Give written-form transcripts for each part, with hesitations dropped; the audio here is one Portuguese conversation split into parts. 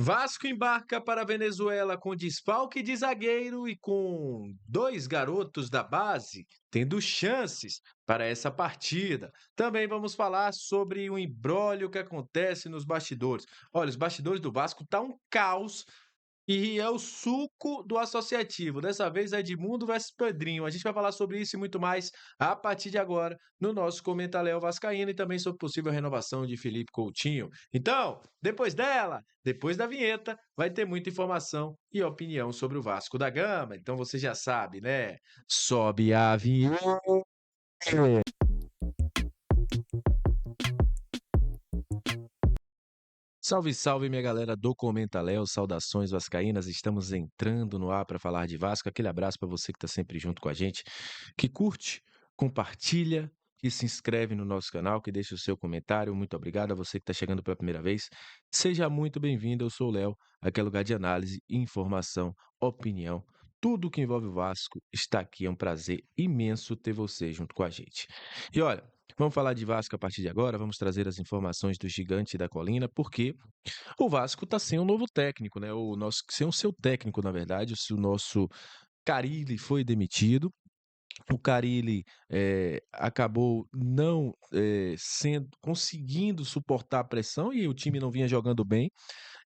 Vasco embarca para a Venezuela com desfalque de zagueiro e com dois garotos da base tendo chances para essa partida. Também vamos falar sobre o imbróglio que acontece nos bastidores. Olha, os bastidores do Vasco tá um caos e é o suco do associativo. Dessa vez é Edmundo versus Pedrinho. A gente vai falar sobre isso e muito mais a partir de agora no nosso Comenta Vascaíno e também sobre possível renovação de Felipe Coutinho. Então, depois dela, depois da vinheta, vai ter muita informação e opinião sobre o Vasco da Gama. Então você já sabe, né? Sobe a vinheta. Salve, salve, minha galera do Comenta Léo, saudações vascaínas, estamos entrando no ar para falar de Vasco, aquele abraço para você que está sempre junto com a gente, que curte, compartilha, que se inscreve no nosso canal, que deixa o seu comentário, muito obrigado a você que está chegando pela primeira vez, seja muito bem-vindo, eu sou o Léo, aqui é lugar de análise, informação, opinião, tudo que envolve o Vasco está aqui, é um prazer imenso ter você junto com a gente. E olha, vamos falar de Vasco a partir de agora, vamos trazer as informações do gigante da colina, porque o Vasco está sem um novo técnico, né? O nosso, sem o seu técnico, na verdade, o nosso Carille foi demitido. O Carille acabou não conseguindo suportar a pressão e o time não vinha jogando bem.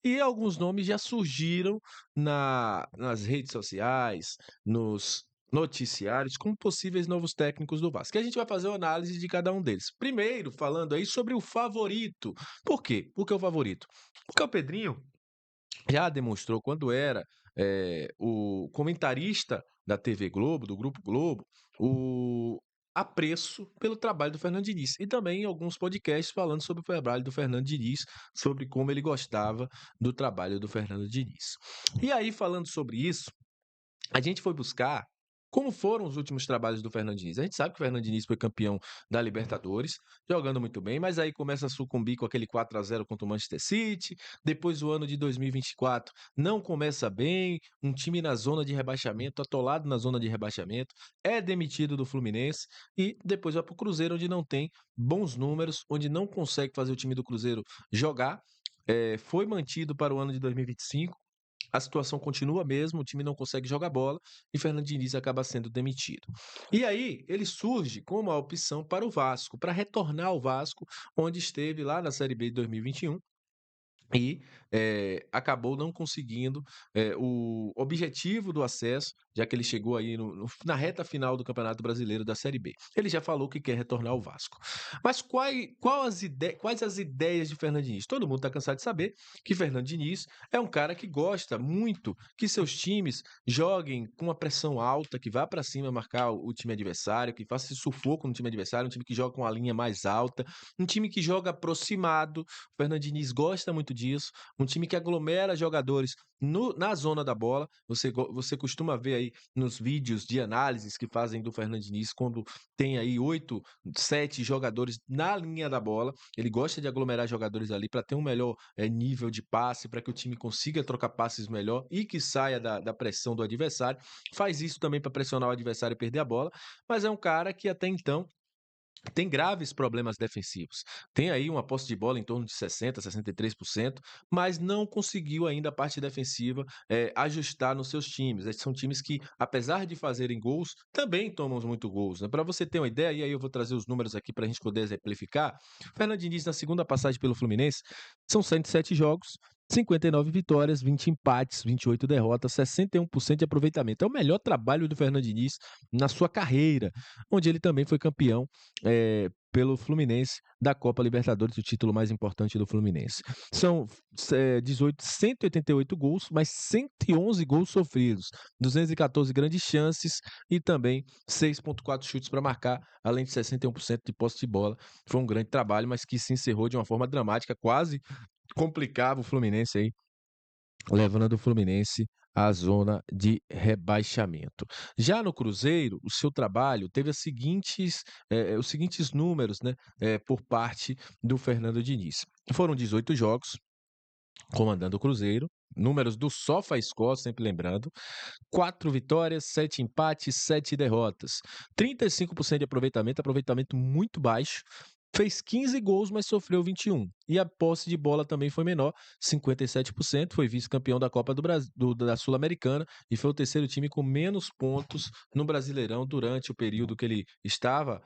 E alguns nomes já surgiram nas redes sociais, nos noticiários, como possíveis novos técnicos do Vasco. E a gente vai fazer uma análise de cada um deles. Primeiro, falando aí sobre o favorito. Por quê? Por que o favorito? Porque o Pedrinho já demonstrou quando era o comentarista da TV Globo, do Grupo Globo, o apreço pelo trabalho do Fernando Diniz. E também alguns podcasts falando sobre o trabalho do Fernando Diniz, sobre como ele gostava do trabalho do Fernando Diniz. E aí, falando sobre isso, a gente foi buscar como foram os últimos trabalhos do Fernando Diniz. A gente sabe que o Fernando Diniz foi campeão da Libertadores, jogando muito bem, mas aí começa a sucumbir com aquele 4-0 contra o Manchester City. Depois o ano de 2024 não começa bem, um time na zona de rebaixamento, atolado na zona de rebaixamento, é demitido do Fluminense e depois vai para o Cruzeiro, onde não tem bons números, onde não consegue fazer o time do Cruzeiro jogar. Foi mantido para o ano de 2025, a situação continua a mesma, o time não consegue jogar bola e Fernando Diniz acaba sendo demitido. E aí ele surge como a opção para o Vasco, para retornar ao Vasco, onde esteve lá na Série B de 2021 e acabou não conseguindo o objetivo do acesso, já que ele chegou aí na reta final do Campeonato Brasileiro da Série B. Ele já falou que quer retornar ao Vasco. Mas quais as ideias de Fernando Diniz? Todo mundo está cansado de saber que Fernando Diniz é um cara que gosta muito que seus times joguem com uma pressão alta, que vá para cima marcar o time adversário, que faça esse sufoco no time adversário, um time que joga com a linha mais alta, um time que joga aproximado. O Fernando Diniz gosta muito disso, um time que aglomera jogadores na zona da bola. Você costuma ver aí nos vídeos de análises que fazem do Fernando Diniz, quando tem aí 8, 7 jogadores na linha da bola. Ele gosta de aglomerar jogadores ali para ter um melhor nível de passe, para que o time consiga trocar passes melhor e que saia da pressão do adversário. Faz isso também para pressionar o adversário e perder a bola, mas é um cara que até então tem graves problemas defensivos. Tem aí uma posse de bola em torno de 60%, 63%, mas não conseguiu ainda a parte defensiva ajustar nos seus times. Esses são times que, apesar de fazerem gols, também tomam muito gols. Né? Para você ter uma ideia, e aí eu vou trazer os números aqui para a gente poder exemplificar, Fernando Diniz, na segunda passagem pelo Fluminense, são 107 jogos, 59 vitórias, 20 empates, 28 derrotas, 61% de aproveitamento. É o melhor trabalho do Fernando Diniz na sua carreira, onde ele também foi campeão pelo Fluminense da Copa Libertadores, o título mais importante do Fluminense. São 188 gols, mas 111 gols sofridos, 214 grandes chances e também 6,4 chutes para marcar, além de 61% de posse de bola. Foi um grande trabalho, mas que se encerrou de uma forma dramática, quase complicava o Fluminense aí, levando o Fluminense à zona de rebaixamento. Já no Cruzeiro, o seu trabalho teve os seguintes números, né, por parte do Fernando Diniz. Foram 18 jogos comandando o Cruzeiro, números do SofaScore, sempre lembrando, 4 vitórias, 7 empates, 7 derrotas, 35% de aproveitamento muito baixo, fez 15 gols, mas sofreu 21. E a posse de bola também foi menor, 57%. Foi vice-campeão da Copa do Brasil, da Sul-Americana e foi o terceiro time com menos pontos no Brasileirão durante o período que ele estava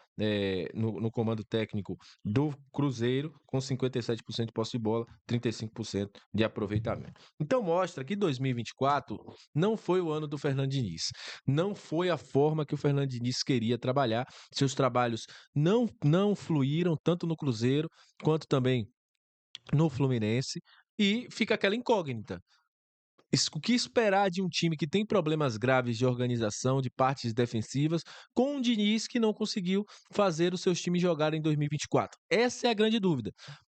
no comando técnico do Cruzeiro, com 57% de posse de bola, 35% de aproveitamento. Então mostra que 2024 não foi o ano do Fernando Diniz. Não foi a forma que o Fernando Diniz queria trabalhar. Seus trabalhos não fluíram tanto no Cruzeiro quanto também no Fluminense e fica aquela incógnita. O que esperar de um time que tem problemas graves de organização, de partes defensivas, com um Diniz que não conseguiu fazer os seus times jogarem em 2024? Essa é a grande dúvida.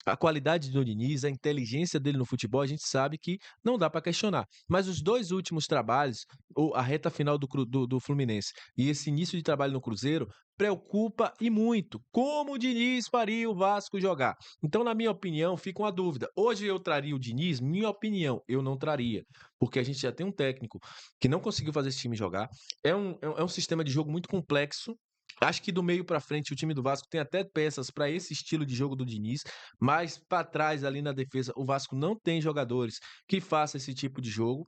A qualidade do Diniz, a inteligência dele no futebol, a gente sabe que não dá para questionar. Mas os dois últimos trabalhos, a reta final do Fluminense e esse início de trabalho no Cruzeiro, preocupa e muito. Como o Diniz faria o Vasco jogar? Então, na minha opinião, fica uma dúvida. Hoje eu traria o Diniz? Minha opinião, eu não traria. Porque a gente já tem um técnico que não conseguiu fazer esse time jogar. É um sistema de jogo muito complexo. Acho que do meio para frente o time do Vasco tem até peças para esse estilo de jogo do Diniz, mas para trás ali na defesa o Vasco não tem jogadores que façam esse tipo de jogo.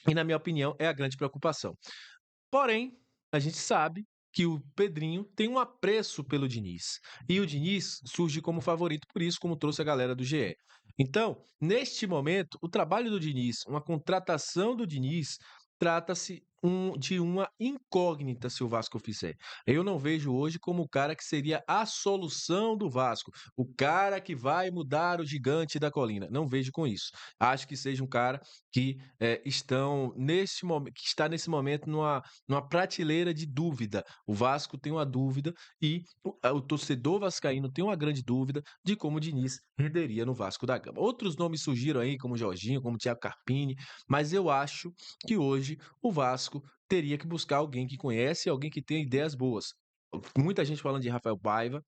E na minha opinião é a grande preocupação. Porém, a gente sabe que o Pedrinho tem um apreço pelo Diniz. E o Diniz surge como favorito por isso, como trouxe a galera do GE. Então, neste momento, o trabalho do Diniz, uma contratação do Diniz, trata-se de uma incógnita se o Vasco fizer. Eu não vejo hoje como o cara que seria a solução do Vasco, o cara que vai mudar o gigante da colina. Não vejo com isso. Acho que seja um cara que que está nesse momento numa prateleira de dúvida. O Vasco tem uma dúvida e o torcedor vascaíno tem uma grande dúvida de como o Diniz renderia no Vasco da Gama. Outros nomes surgiram aí, como Jorginho, como Thiago Carpini, mas eu acho que hoje o Vasco teria que buscar alguém que conhece, alguém que tenha ideias boas. Muita gente falando de Rafael Paiva,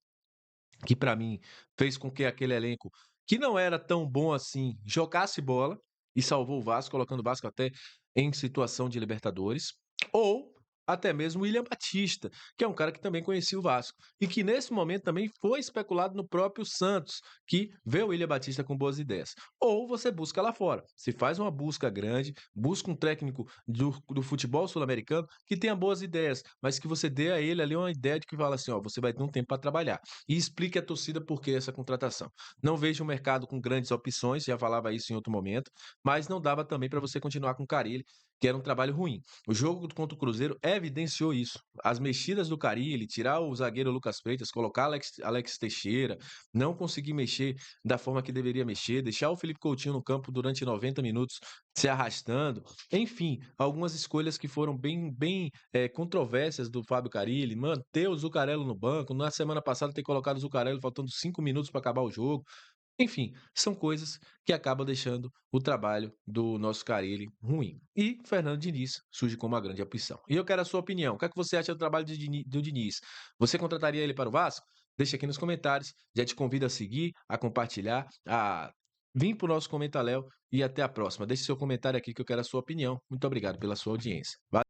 que para mim fez com que aquele elenco, que não era tão bom assim, jogasse bola e salvou o Vasco, colocando o Vasco até em situação de Libertadores, ou até mesmo o William Batista, que é um cara que também conhecia o Vasco e que nesse momento também foi especulado no próprio Santos, que vê o William Batista com boas ideias. Ou você busca lá fora, se faz uma busca grande, busca um técnico do futebol sul-americano que tenha boas ideias, mas que você dê a ele ali uma ideia de que fala assim, ó, você vai ter um tempo para trabalhar e explique à torcida por que essa contratação. Não vejo um mercado com grandes opções, já falava isso em outro momento, mas não dava também para você continuar com o Carille, que era um trabalho ruim. O jogo contra o Cruzeiro evidenciou isso. As mexidas do Carille, tirar o zagueiro Lucas Freitas, colocar Alex Teixeira, não conseguir mexer da forma que deveria mexer, deixar o Felipe Coutinho no campo durante 90 minutos se arrastando. Enfim, algumas escolhas que foram bem controversas do Fábio Carille, manter o Zuccarello no banco, na semana passada ter colocado o Zuccarello faltando 5 minutos para acabar o jogo. Enfim, são coisas que acabam deixando o trabalho do nosso Carille ruim. E Fernando Diniz surge como uma grande opção. E eu quero a sua opinião. O que é que você acha do trabalho do Diniz? Você contrataria ele para o Vasco? Deixa aqui nos comentários. Já te convido a seguir, a compartilhar, a vir para o nosso Comenta Léo e até a próxima. Deixe seu comentário aqui que eu quero a sua opinião. Muito obrigado pela sua audiência. Valeu.